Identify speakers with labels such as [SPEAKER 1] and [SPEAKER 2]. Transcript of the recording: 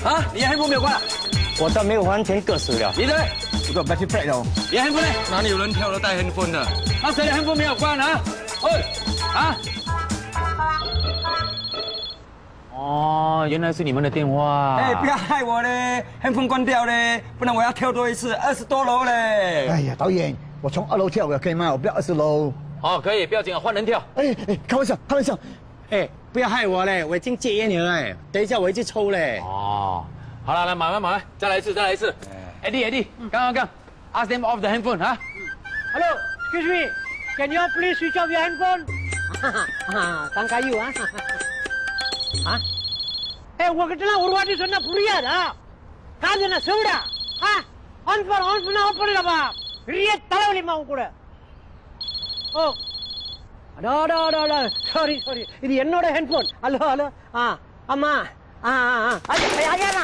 [SPEAKER 1] 啊，你的 handphone 没有关啊？
[SPEAKER 2] 我的没有完全割死了。
[SPEAKER 1] 你的呢？
[SPEAKER 3] 我都 battery back 了。
[SPEAKER 1] 你的 handphone 呢？
[SPEAKER 4] 哪里有人跳了带 handphone 的？
[SPEAKER 1] 那谁的 handphone 没有关啊？喂，啊？
[SPEAKER 2] 哦，原来是你们的电话。
[SPEAKER 3] 哎，不要害我嘞，handphone 关掉嘞，不然我要跳多一次，20多楼嘞。哎呀，导演，我从2楼跳可以吗？我不要20楼。
[SPEAKER 2] 哦，可以，不要紧啊，换人跳。
[SPEAKER 3] 哎，开玩笑，开玩笑。
[SPEAKER 5] 哎，不要害我嘞，我已经戒烟了哎，等一下我会去抽嘞。
[SPEAKER 2] 哦，好了，来慢慢，再来一次。Eddie，刚 ask them off the handphone 啊。
[SPEAKER 6] Hello, excuse me, can you please switch off your handphone? 刚才有啊。உங்களுக்கெல்லாம் ஒரு வாட்டி சொன்னா புரியாதா? காது என்ன செவிடா? ஆன் பண்ண ஆஃப் பண்ணிடப்பா. பெரிய தலைவலிமா உன் கூட. ஓ. சாரி. இது என்னோட ஹெட்போன். ஹலோ. அம்மா. ஐயா.